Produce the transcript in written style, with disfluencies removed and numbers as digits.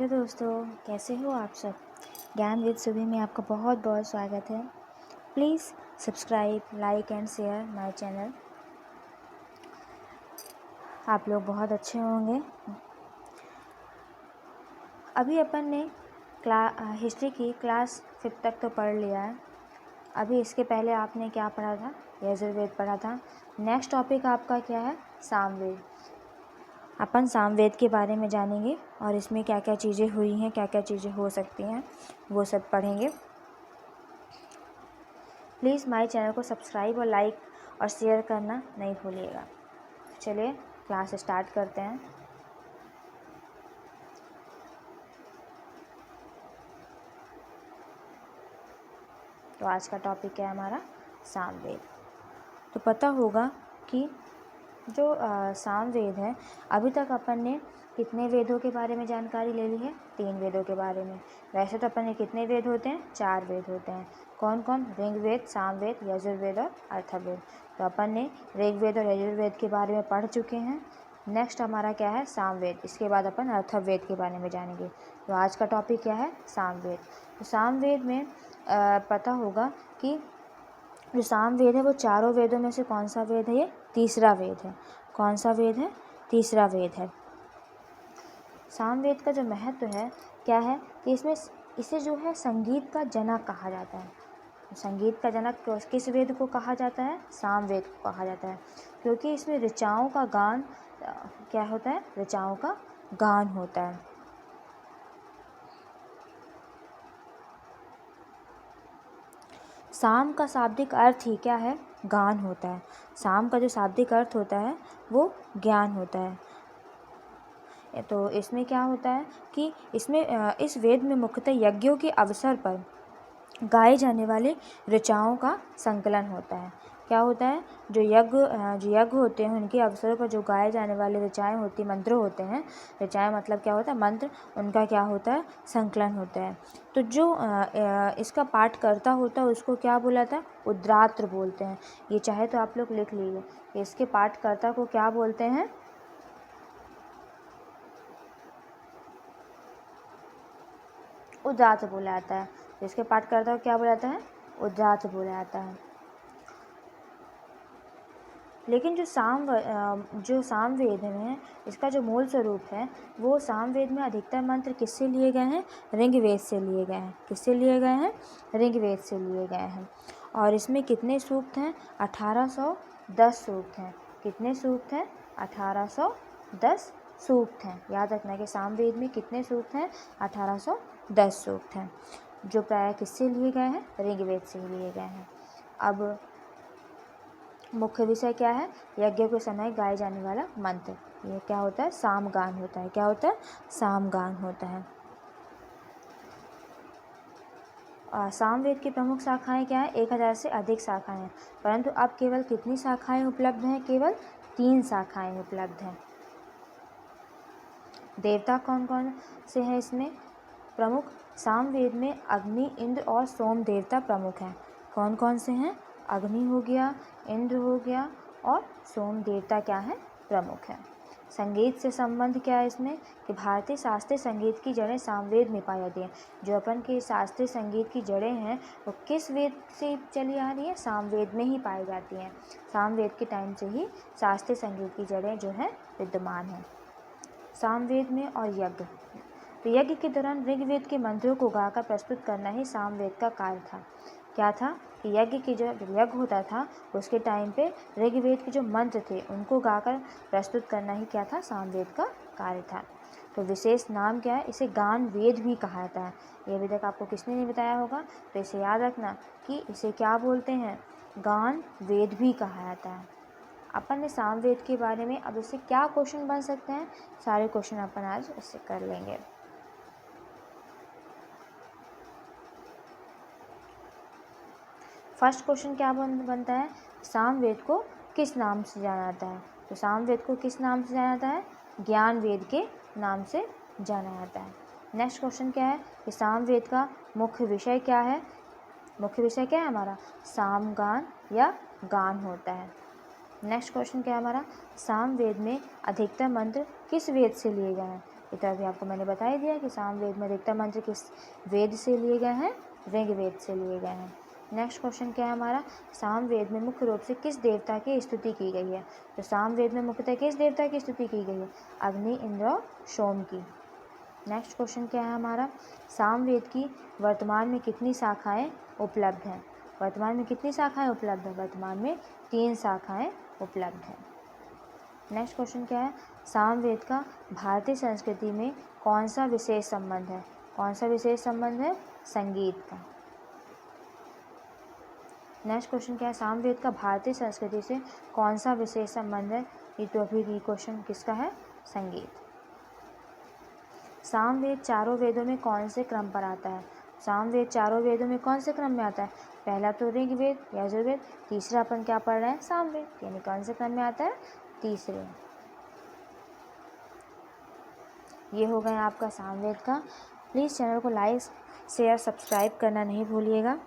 दोस्तों, कैसे हो आप सब। ज्ञान विद सुभी में आपका बहुत बहुत स्वागत है। Please subscribe, like and share my channel. आप लोग बहुत अच्छे होंगे। अभी अपन ने हिस्ट्री की क्लास 5 तक तो पढ़ लिया है। अभी इसके पहले आपने क्या पढ़ा था? यजुर्वेद पढ़ा था। नेक्स्ट टॉपिक आपका क्या है? सामवेद। अपन सामवेद के बारे में जानेंगे और इसमें क्या क्या चीज़ें हुई हैं, क्या क्या चीज़ें हो सकती हैं, वो सब पढ़ेंगे। प्लीज़ माय चैनल को सब्सक्राइब और लाइक और शेयर करना नहीं भूलिएगा। चलिए क्लास स्टार्ट करते हैं। तो आज का टॉपिक है हमारा सामवेद। तो पता होगा कि जो सामवेद है, अभी तक अपन ने कितने वेदों के बारे में जानकारी ले ली है? 3 वेदों के बारे में। वैसे तो अपन ने कितने वेद होते हैं? 4 वेद होते हैं। कौन कौन? ऋग्वेद, सामवेद, यजुर्वेद और अथर्ववेद। तो अपन ने ऋग्वेद और यजुर्वेद के बारे में पढ़ चुके हैं। नेक्स्ट हमारा क्या है? सामवेद। इसके बाद अपन अथर्ववेद के बारे में जानेंगे। तो आज का टॉपिक क्या है? सामवेद। तो सामवेद में पता होगा कि जो सामवेद है वो चारों वेदों में से कौन सा वेद है? ये तीसरा वेद है। कौन सा वेद है? तीसरा वेद है। सामवेद का जो महत्व है क्या है कि इसमें इसे जो है संगीत का जनक कहा जाता है। संगीत का जनक किस वेद को कहा जाता है? सामवेद को कहा जाता है, क्योंकि इसमें ऋचाओं का गान क्या होता है? ऋचाओं का गान होता है। साम का शाब्दिक अर्थ ही क्या है? गान होता है। साम का जो शाब्दिक अर्थ होता है वो ज्ञान होता है। तो इसमें क्या होता है कि इसमें इस वेद में मुख्यतः यज्ञों के अवसर पर गाए जाने वाले ऋचाओं का संकलन होता है। क्या होता है? जो यज्ञ होते हैं उनके अवसरों पर जो गाए जाने वाले ऋचाएँ होती, मंत्र होते हैं। ऋचाएँ मतलब क्या होता है? मंत्र। उनका क्या होता है? संकलन होता है। तो जो इसका पाठ करता होता है उसको क्या बुलाता है? उद्रात्र बोलते हैं। ये चाहे तो आप लोग लिख लीजिए। इसके पाठकर्ता को क्या बोलते हैं? उद्रात्र बोला जाता है। जिसके पाठकर्ता को क्या बोला जाता है? उद्रात्र बोला जाता है। लेकिन जो सामवेद में इसका जो मूल स्वरूप है वो सामवेद में अधिकतर मंत्र किससे लिए गए हैं? ऋग्वेद से लिए गए हैं। किससे लिए गए हैं? ऋग्वेद से लिए गए हैं। और इसमें कितने सूक्त हैं? 1810 सूक्त हैं। कितने सूक्त हैं? 1810 सूक्त हैं। याद रखना कि सामवेद में कितने सूक्त हैं? 1810 सूक्त हैं, जो प्रायः किससे लिए गए हैं? ऋग्वेद से लिए गए हैं। अब मुख्य विषय क्या है? यज्ञ के समय गाए जाने वाला मंत्र। ये क्या होता है? सामगान होता है। क्या होता है? सामगान होता है। सामवेद की प्रमुख शाखाएं क्या है? 1000 से अधिक शाखाएं हैं, परंतु अब केवल कितनी शाखाएं उपलब्ध हैं? केवल 3 शाखाएं उपलब्ध हैं। देवता कौन कौन से हैं इसमें प्रमुख? सामवेद में अग्नि, इंद्र और सोम देवता प्रमुख हैं। कौन कौन से हैं? अग्नि हो गया, इंद्र हो गया और सोम देवता क्या है? प्रमुख हैं। संगीत से संबंध क्या है इसमें कि भारतीय शास्त्रीय संगीत की जड़ें सामवेद में पाई जाती हैं। जो अपन के शास्त्रीय संगीत की जड़ें हैं वो किस वेद से चली आ रही है? सामवेद में ही पाई जाती हैं। सामवेद के टाइम से ही शास्त्रीय संगीत की जड़ें जो हैं विद्यमान हैं सामवेद में। और यज्ञ, तो यज्ञ के दौरान ऋग्वेद के मंत्रों को गाकर प्रस्तुत करना ही सामवेद का कार्य था। क्या था कि यज्ञ की जो यज्ञ होता था उसके टाइम पे ऋग्वेद के जो मंत्र थे उनको गाकर प्रस्तुत करना ही क्या था? सामवेद का कार्य था। तो विशेष नाम क्या है? इसे गान वेद भी कहा जाता है। ये अभी तक आपको किसने नहीं बताया होगा, तो इसे याद रखना कि इसे क्या बोलते हैं? गान वेद भी कहा जाता है। अपन ने सामवेद के बारे में अब इससे क्या क्वेश्चन बन सकते हैं, सारे क्वेश्चन अपन आज इससे कर लेंगे। फर्स्ट क्वेश्चन क्या बनता है? सामवेद को किस नाम से जाना जाता है? तो सामवेद को किस नाम से जाना जाता है? ज्ञान वेद के नाम से जाना जाता है। नेक्स्ट क्वेश्चन क्या है कि सामवेद का मुख्य विषय क्या है? मुख्य विषय क्या है हमारा? सामगान या गान होता है। नेक्स्ट क्वेश्चन क्या है हमारा? सामवेद में अधिकतर मंत्र किस वेद से लिए गए हैं? ये तो अभी आपको मैंने बता ही दिया कि सामवेद में अधिकतर मंत्र किस वेद से लिए गए हैं, ऋग्वेद से लिए गए हैं। नेक्स्ट क्वेश्चन क्या है हमारा, सामवेद में मुख्य रूप से किस देवता की स्तुति की गई है। तो सामवेद में मुख्यतः किस देवता की स्तुति की गई है, अग्नि, इंद्र और सोम की। नेक्स्ट क्वेश्चन क्या है हमारा, सामवेद की वर्तमान में कितनी शाखाएं उपलब्ध हैं। वर्तमान में कितनी शाखाएं उपलब्ध हैं, वर्तमान में 3 शाखाएं उपलब्ध हैं। नेक्स्ट क्वेश्चन क्या है, सामवेद का भारतीय संस्कृति में कौन सा विशेष संबंध है। कौन सा विशेष संबंध है, संगीत का। नेक्स्ट क्वेश्चन क्या है, सामवेद का भारतीय संस्कृति से कौन सा विशेष संबंध है। ये तो अभी क्वेश्चन किसका है, संगीत। सामवेद चारों वेदों में कौन से क्रम पर आता है। सामवेद चारों वेदों में कौन से क्रम में आता है, पहला तो ऋग्वेद, यजुर्वेद, तीसरा अपन क्या पढ़ रहे हैं, सामवेद, यानी कौन से क्रम में आता है, तीसरे। ये हो गया आपका सामवेद का। प्लीज़ चैनल को लाइक, शेयर, सब्सक्राइब करना नहीं भूलिएगा।